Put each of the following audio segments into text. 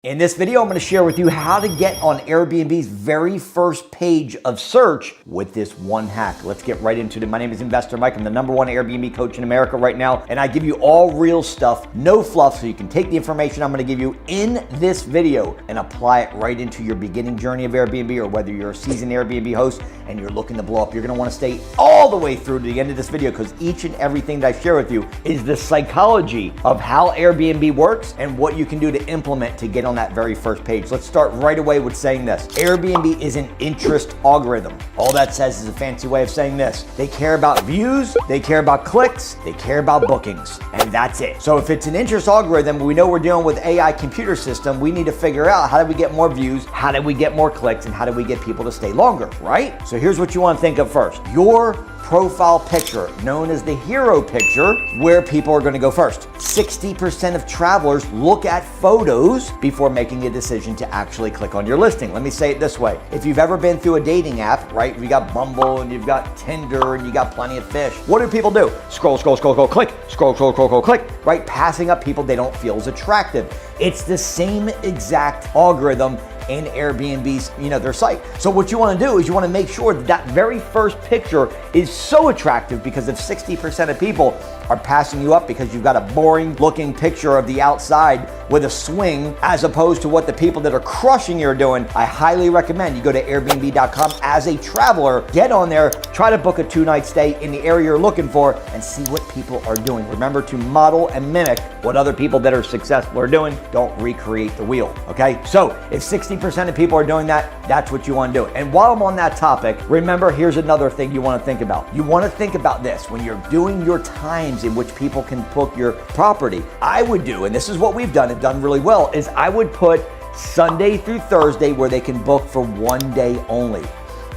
In this video, I'm going to share with you how to get on Airbnb's very first page of search with this one hack. Let's get right into it. My name is Investor Mike. I'm the #1 Airbnb coach in America right now, and I give you all real stuff, no fluff, so you can take the information I'm going to give you in this video and apply it right into your beginning journey of Airbnb, or whether you're a seasoned Airbnb host and you're looking to blow up. You're going to want to stay all the way through to the end of this video, because each and everything that I share with you is the psychology of how Airbnb works and what you can do to implement to get on that very first page. Let's start right away with saying this. Airbnb is an interest algorithm. All that says is a fancy way of saying this. They care about views, they care about clicks, they care about bookings, and that's it. So if it's an interest algorithm, we know we're dealing with AI computer system. We need to figure out, how do we get more views, how do we get more clicks, and how do we get people to stay longer, right? So here's what you want to think of first. Your profile picture, known as the hero picture, where people are going to go first. 60% of travelers look at photos before making a decision to actually click on your listing. Let me say it this way. If you've ever been through a dating app, right? We got Bumble and you've got Tinder and you got Plenty of Fish. What do people do? Scroll, scroll, scroll, scroll, click, scroll, scroll, scroll, scroll, click, right? Passing up people they don't feel is attractive. It's the same exact algorithm in Airbnb's, their site. So what you want to do is you want to make sure that that very first picture is so attractive, because if 60% of people are passing you up because you've got a boring looking picture of the outside with a swing, as opposed to what the people that are crushing you are doing, I highly recommend you go to Airbnb.com as a traveler, get on there, try to book a 2-night stay in the area you're looking for, and see what people are doing. Remember to model and mimic what other people that are successful are doing. Don't recreate the wheel, okay? So if 60% of people are doing that, that's what you want to do. And while I'm on that topic, remember, here's another thing you want to think about. You want to think about this when you're doing your times in which people can book your property. I would do, and this is what we've done and done really well, is I would put Sunday through Thursday where they can book for 1 day only.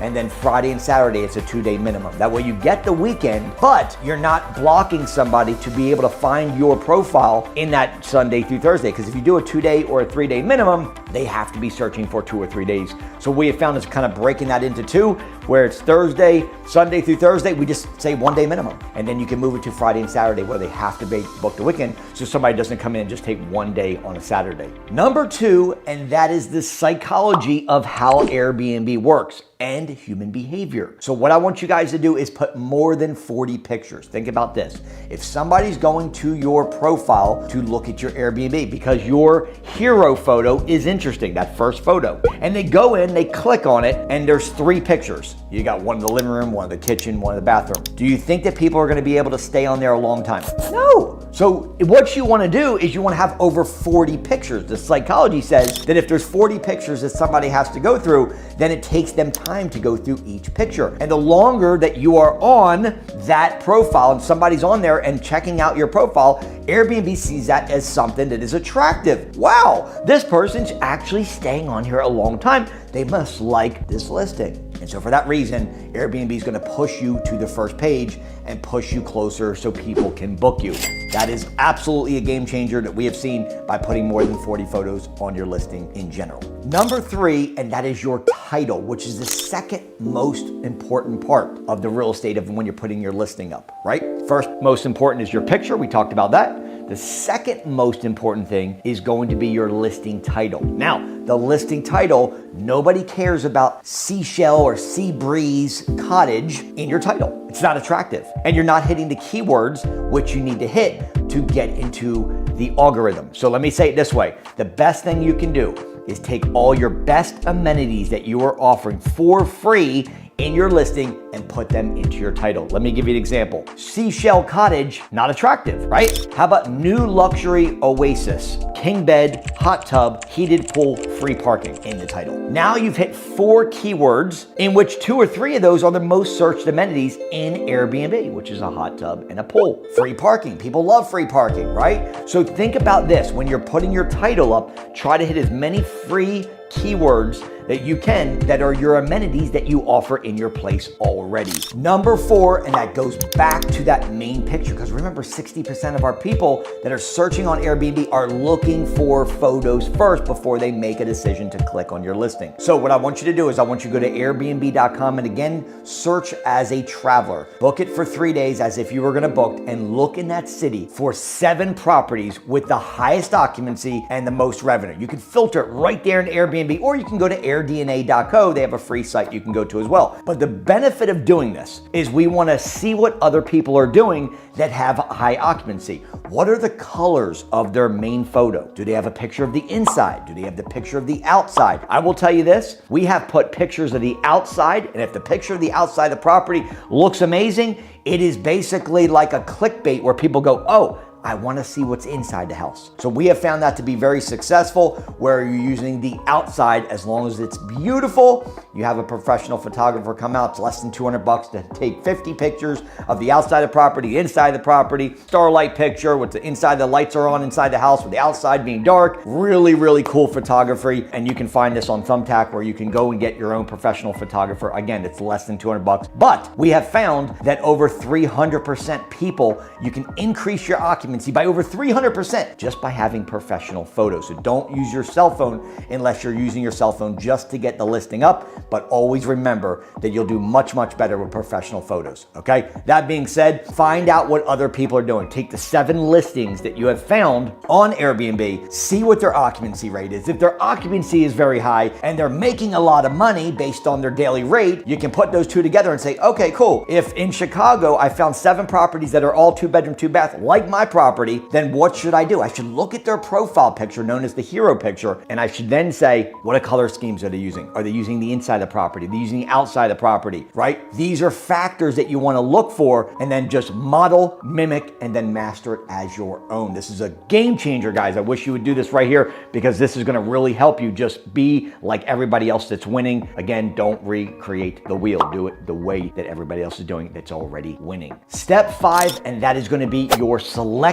And then Friday and Saturday, it's a 2-day minimum. That way you get the weekend, but you're not blocking somebody to be able to find your profile in that Sunday through Thursday. Because if you do a 2-day or a 3-day minimum, they have to be searching for 2 or 3 days. So we have found is kind of breaking that into 2, where it's Thursday, Sunday through Thursday, we just say 1 day minimum. And then you can move it to Friday and Saturday where they have to book the weekend, so somebody doesn't come in and just take 1 day on a Saturday. Number 2, and that is the psychology of how Airbnb works and human behavior. So what I want you guys to do is put more than 40 pictures. Think about this. If somebody's going to your profile to look at your Airbnb because your hero photo is interesting, that first photo, and they go in, they click on it, and there's 3 pictures. You got one in the living room, one in the kitchen, one in the bathroom. Do you think that people are going to be able to stay on there a long time? No. So what you want to do is you want to have over 40 pictures. The psychology says that if there's 40 pictures that somebody has to go through, then it takes them time to go through each picture. And the longer that you are on that profile and somebody's on there and checking out your profile, Airbnb sees that as something that is attractive. Wow, this person's actually staying on here a long time. They must like this listing. And so for that reason, Airbnb is going to push you to the first page and push you closer so people can book you. That is absolutely a game changer that we have seen by putting more than 40 photos on your listing in general. Number 3, and that is your title, which is the second most important part of the real estate of when you're putting your listing up, right? First most important is your picture. We talked about that. The second most important thing is going to be your listing title. Now, the listing title, nobody cares about seashell or sea breeze cottage in your title. It's not attractive. And you're not hitting the keywords which you need to hit to get into the algorithm. So let me say it this way. The best thing you can do is take all your best amenities that you are offering for free in your listing and put them into your title. Let me give you an example. Seashell cottage, not attractive, right? How about new luxury oasis, king bed, hot tub, heated pool, free parking in the title. Now you've hit 4 keywords in which 2 or 3 of those are the most searched amenities in Airbnb, which is a hot tub and a pool. Free parking, people love free parking, right? So think about this, when you're putting your title up, try to hit as many free keywords that you can that are your amenities that you offer in your place already. Number 4, and that goes back to that main picture, because remember 60% of our people that are searching on Airbnb are looking for photos first before they make a decision to click on your listing. So what I want you to do is I want you to go to airbnb.com and again, search as a traveler. Book it for 3 days as if you were gonna book and look in that city for 7 properties with the highest occupancy and the most revenue. You can filter it right there in Airbnb, or you can go to airdna.co. They have a free site you can go to as well. But the benefit of doing this is we wanna see what other people are doing that have high occupancy. What are the colors of their main photo? Do they have a picture of the inside? Do they have the picture of the outside? I will tell you this, we have put pictures of the outside, and if the picture of the outside of the property looks amazing, it is basically like a clickbait where people go, oh, I want to see what's inside the house. So we have found that to be very successful, where you're using the outside as long as it's beautiful. You have a professional photographer come out. It's less than $200 to take 50 pictures of the outside of the property, inside the property, starlight picture with the inside the lights are on inside the house with the outside being dark. Really, really cool photography. And you can find this on Thumbtack, where you can go and get your own professional photographer. Again, it's less than $200. But we have found that over 300% people, you can increase your occupancy by over 300% just by having professional photos. So don't use your cell phone unless you're using your cell phone just to get the listing up, but always remember that you'll do much, much better with professional photos, okay? That being said, find out what other people are doing. Take the 7 listings that you have found on Airbnb, see what their occupancy rate is. If their occupancy is very high and they're making a lot of money based on their daily rate, you can put those two together and say, okay, cool. If in Chicago, I found 7 properties that are all 2-bedroom, 2-bath, like my property, then what should I do? I should look at their profile picture, known as the hero picture, and I should then say, what color schemes are they using? Are they using the inside of the property? Are they using the outside of the property, right? These are factors that you want to look for, and then just model, mimic, and then master it as your own. This is a game changer, guys. I wish you would do this right here, because this is going to really help you just be like everybody else that's winning. Again, don't recreate the wheel. Do it the way that everybody else is doing it that's already winning. Step 5, and that is going to be your selection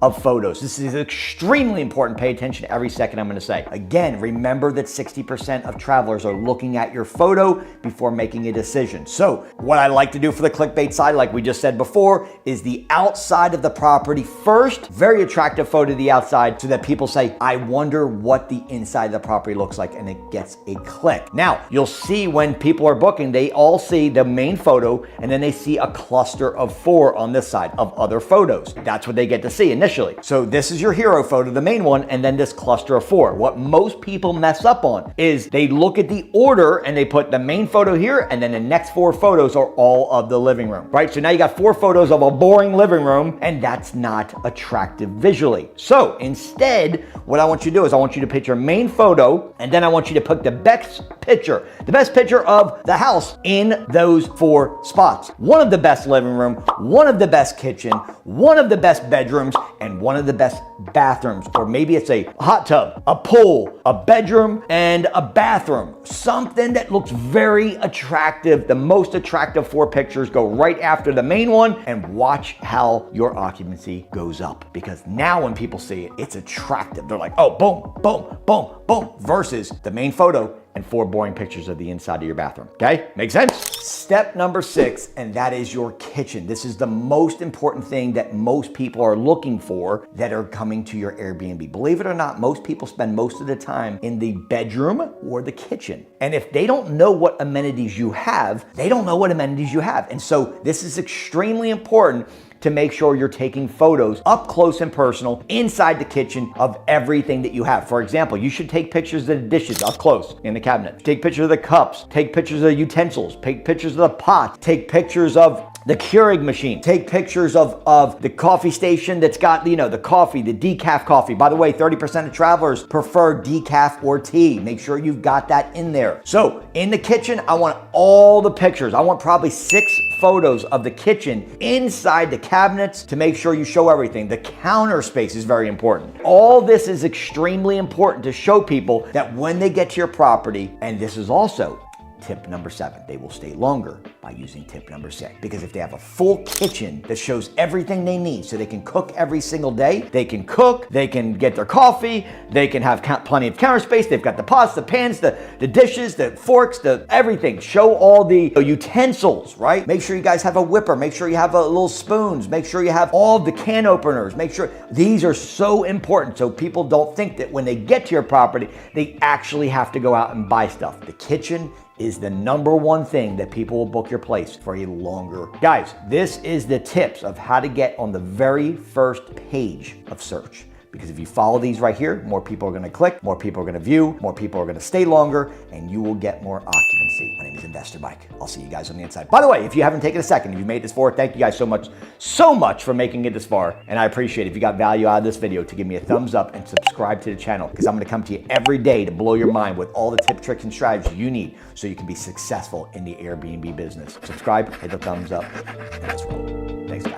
of photos. This is extremely important. Pay attention to every second I'm going to say. Again, remember that 60% of travelers are looking at your photo before making a decision. So what I like to do for the clickbait side, like we just said before, is the outside of the property first. Very attractive photo of the outside, so that people say, I wonder what the inside of the property looks like, and it gets a click. Now, you'll see when people are booking, they all see the main photo, and then they see a cluster of 4 on this side of other photos. That's what they get to see initially. So this is your hero photo, the main one, and then this cluster of 4. What most people mess up on is they look at the order and they put the main photo here, and then the next 4 photos are all of the living room, right? So now you got 4 photos of a boring living room, and that's not attractive visually. So instead, what I want you to do is I want you to pick your main photo, and then I want you to put the best picture of the house in those 4 spots. One of the best living room, one of the best kitchen, one of the best bedrooms, and one of the best bathrooms. Or maybe it's a hot tub, a pool, a bedroom, and a bathroom. Something that looks very attractive. The most attractive 4 pictures go right after the main one, and watch how your occupancy goes up. Because now when people see it, it's attractive. They're like, oh, boom, boom, boom, boom, versus the main photo and 4 boring pictures of the inside of your bathroom. Okay? Make sense? Step number 6, and that is your kitchen. This is the most important thing that most people are looking for that are coming to your Airbnb. Believe it or not, most people spend most of the time in the bedroom or the kitchen. And if they don't know what amenities you have, they don't know what amenities you have. And so this is extremely important to make sure you're taking photos up close and personal inside the kitchen of everything that you have. For example, you should take pictures of the dishes up close in the cabinet. Take pictures of the cups, take pictures of the utensils, take pictures of the pot, take pictures of the Keurig machine, take pictures of the coffee station that's got, the coffee, the decaf coffee. By the way, 30% of travelers prefer decaf or tea. Make sure you've got that in there. So in the kitchen, I want all the pictures. I want probably 6 photos of the kitchen inside the cabinets to make sure you show everything. The counter space is very important. All this is extremely important to show people that when they get to your property, and this is also tip number 7. They will stay longer by using tip number 6. Because if they have a full kitchen that shows everything they need so they can cook every single day, they can cook, they can get their coffee, they can have plenty of counter space, they've got the pots, the pans, the dishes, the forks, the everything. Show all the utensils, right? Make sure you guys have a whipper, make sure you have little spoons, make sure you have all the can openers, make sure these are so important so people don't think that when they get to your property, they actually have to go out and buy stuff. The kitchen is the number one thing that people will book your place for a longer. Guys, this is the tips of how to get on the very first page of search. Because if you follow these right here, more people are gonna click, more people are gonna view, more people are gonna stay longer, and you will get more occupancy. My name is Investor Mike. I'll see you guys on the inside. By the way, if you haven't taken a second, if you made this far, thank you guys so much for making it this far. And I appreciate it if you got value out of this video to give me a thumbs up and subscribe to the channel, because I'm gonna come to you every day to blow your mind with all the tips, tricks, and strategies you need so you can be successful in the Airbnb business. Subscribe, hit the thumbs up, and let's roll. Thanks, guys.